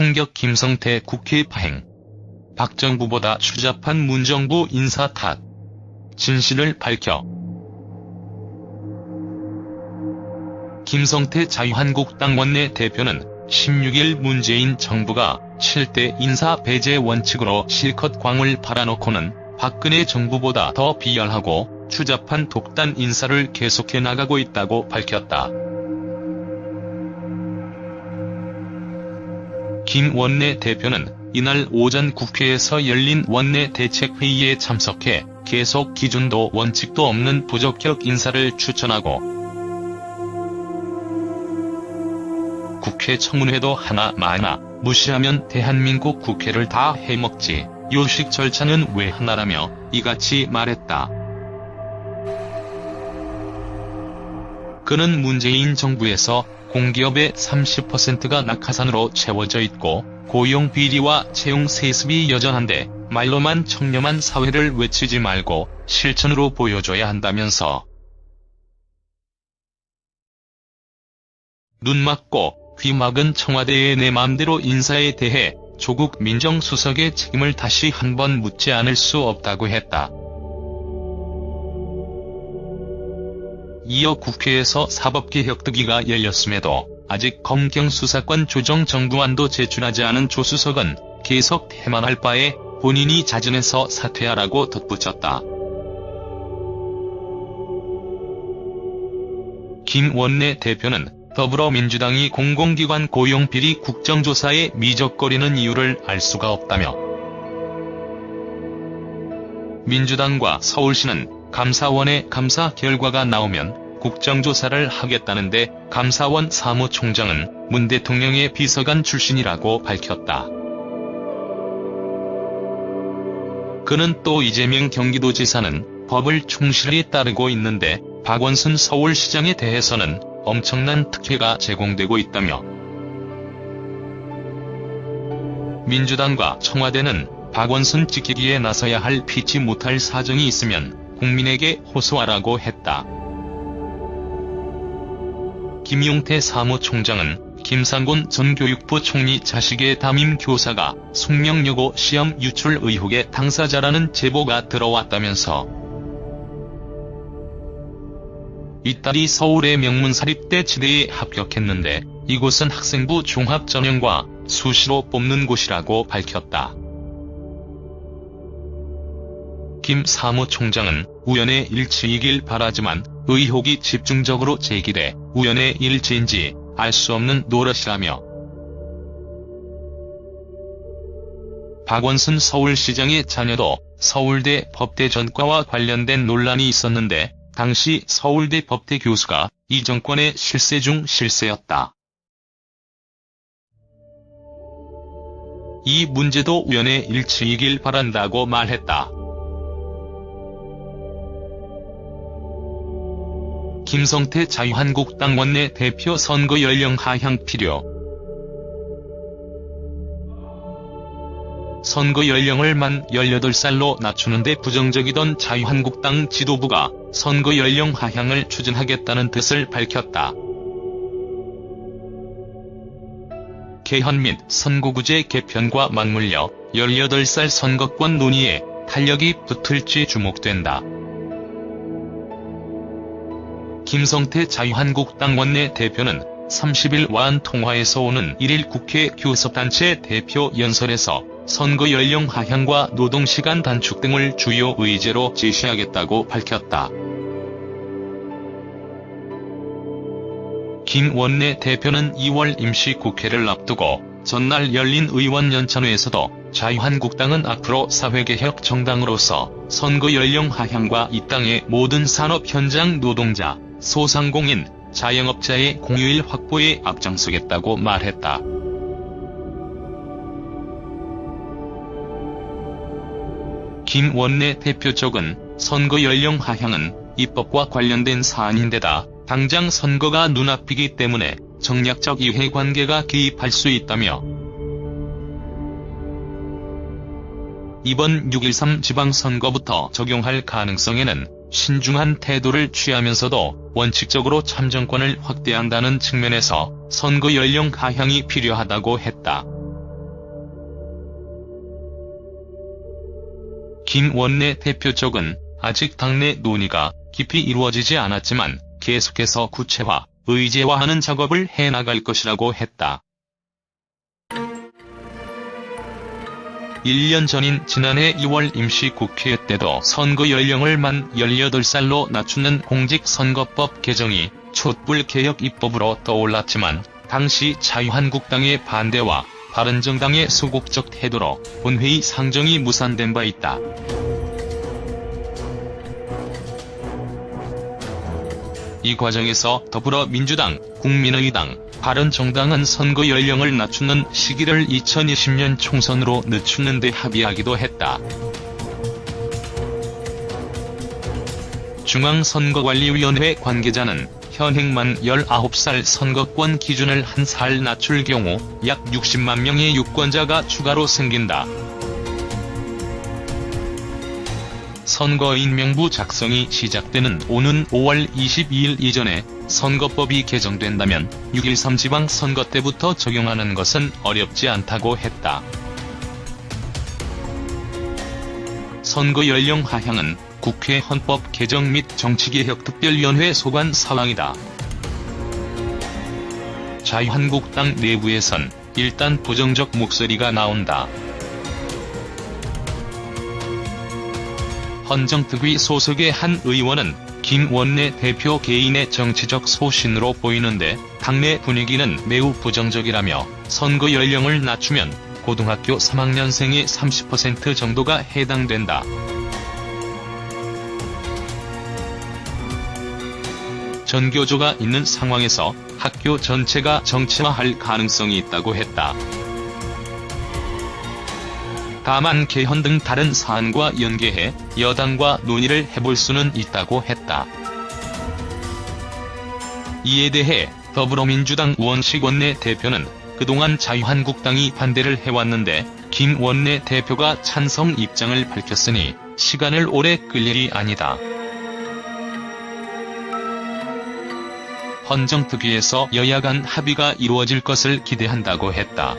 충격 김성태 국회 파행. 박 정부보다 추잡한 문정부 인사 탓. 진실을 밝혀. 김성태 자유한국당 원내대표는 16일 문재인 정부가 7대 인사 배제 원칙으로 실컷 광을 팔아놓고는 박근혜 정부보다 더 비열하고 추잡한 독단 인사를 계속해 나가고 있다고 밝혔다. 김 원내대표는 이날 오전 국회에서 열린 원내대책회의에 참석해 계속 기준도 원칙도 없는 부적격 인사를 추천하고 국회 청문회도 하나 마나 무시하면 대한민국 국회를 다 해먹지 요식 절차는 왜 하나라며 이같이 말했다. 그는 문재인 정부에서 공기업의 30%가 낙하산으로 채워져 있고 고용 비리와 채용 세습이 여전한데 말로만 청렴한 사회를 외치지 말고 실천으로 보여줘야 한다면서 눈 막고 귀 막은 청와대의 내 맘대로 인사에 대해 조국 민정수석의 책임을 다시 한번 묻지 않을 수 없다고 했다. 이어 국회에서 사법개혁특위가 열렸음에도 아직 검경수사권 조정 정부안도 제출하지 않은 조 수석은 계속 태만할 바에 본인이 자진해서 사퇴하라고 덧붙였다. 김 원내대표는 더불어민주당이 공공기관 고용비리 국정조사에 미적거리는 이유를 알 수가 없다며 민주당과 서울시는 감사원의 감사 결과가 나오면 국정조사를 하겠다는데 감사원 사무총장은 문 대통령의 비서관 출신이라고 밝혔다. 그는 또 이재명 경기도지사는 법을 충실히 따르고 있는데 박원순 서울시장에 대해서는 엄청난 특혜가 제공되고 있다며 민주당과 청와대는 박원순 지키기에 나서야 할 피치 못할 사정이 있으면 국민에게 호소하라고 했다. 김용태 사무총장은 김상곤 전 교육부 총리 자식의 담임 교사가 숙명여고 시험 유출 의혹의 당사자라는 제보가 들어왔다면서 이 딸이 서울의 명문사립대 지대에 합격했는데 이곳은 학생부 종합전형과 수시로 뽑는 곳이라고 밝혔다. 김 사무총장은 우연의 일치이길 바라지만 의혹이 집중적으로 제기돼 우연의 일치인지 알 수 없는 노릇이라며 박원순 서울시장의 자녀도 서울대 법대 전과와 관련된 논란이 있었는데 당시 서울대 법대 교수가 이 정권의 실세 중 실세였다. 이 문제도 우연의 일치이길 바란다고 말했다. 김성태 자유한국당 원내대표 선거 연령 하향 필요. 선거 연령을 만 18살로 낮추는 데 부정적이던 자유한국당 지도부가 선거 연령 하향을 추진하겠다는 뜻을 밝혔다. 개헌 및 선거구제 개편과 맞물려 18살 선거권 논의에 탄력이 붙을지 주목된다. 김성태 자유한국당 원내대표는 30일 와한 통화에서 오는 1일 국회 교섭단체 대표 연설에서 선거 연령 하향과 노동시간 단축 등을 주요 의제로 제시하겠다고 밝혔다. 김 원내대표는 2월 임시국회를 앞두고 전날 열린 의원연찬회에서도 자유한국당은 앞으로 사회개혁 정당으로서 선거 연령 하향과 이 땅의 모든 산업 현장 노동자, 소상공인, 자영업자의 공휴일 확보에 앞장서겠다고 말했다. 김 원내대표 쪽은 선거 연령 하향은 입법과 관련된 사안인데다 당장 선거가 눈앞이기 때문에 정략적 이해관계가 개입할 수 있다며 이번 6.13 지방선거부터 적용할 가능성에는 신중한 태도를 취하면서도 원칙적으로 참정권을 확대한다는 측면에서 선거 연령 하향이 필요하다고 했다. 김 원내 대표 쪽은 아직 당내 논의가 깊이 이루어지지 않았지만 계속해서 구체화, 의제화하는 작업을 해나갈 것이라고 했다. 1년 전인 지난해 2월 임시국회 때도 선거 연령을 만 18살로 낮추는 공직선거법 개정이 촛불개혁 입법으로 떠올랐지만 당시 자유한국당의 반대와 바른정당의 소극적 태도로 본회의 상정이 무산된 바 있다. 이 과정에서 더불어민주당, 국민의당, 바른정당은 선거 연령을 낮추는 시기를 2020년 총선으로 늦추는 데 합의하기도 했다. 중앙선거관리위원회 관계자는 현행 만 19살 선거권 기준을 1살 낮출 경우 약 60만 명의 유권자가 추가로 생긴다. 선거인 명부 작성이 시작되는 오는 5월 22일 이전에 선거법이 개정된다면 6.13 지방선거 때부터 적용하는 것은 어렵지 않다고 했다. 선거 연령 하향은 국회 헌법 개정 및 정치개혁특별위원회 소관 사항이다. 자유한국당 내부에선 일단 부정적 목소리가 나온다. 헌정특위 소속의 한 의원은 김 원내 대표 개인의 정치적 소신으로 보이는데 당내 분위기는 매우 부정적이라며 선거 연령을 낮추면 고등학교 3학년생의 30% 정도가 해당된다. 전교조가 있는 상황에서 학교 전체가 정치화할 가능성이 있다고 했다. 다만 개헌 등 다른 사안과 연계해 여당과 논의를 해볼 수는 있다고 했다. 이에 대해 더불어민주당 우원식 원내대표는 그동안 자유한국당이 반대를 해왔는데 김 원내대표가 찬성 입장을 밝혔으니 시간을 오래 끌 일이 아니다. 헌정특위에서 여야 간 합의가 이루어질 것을 기대한다고 했다.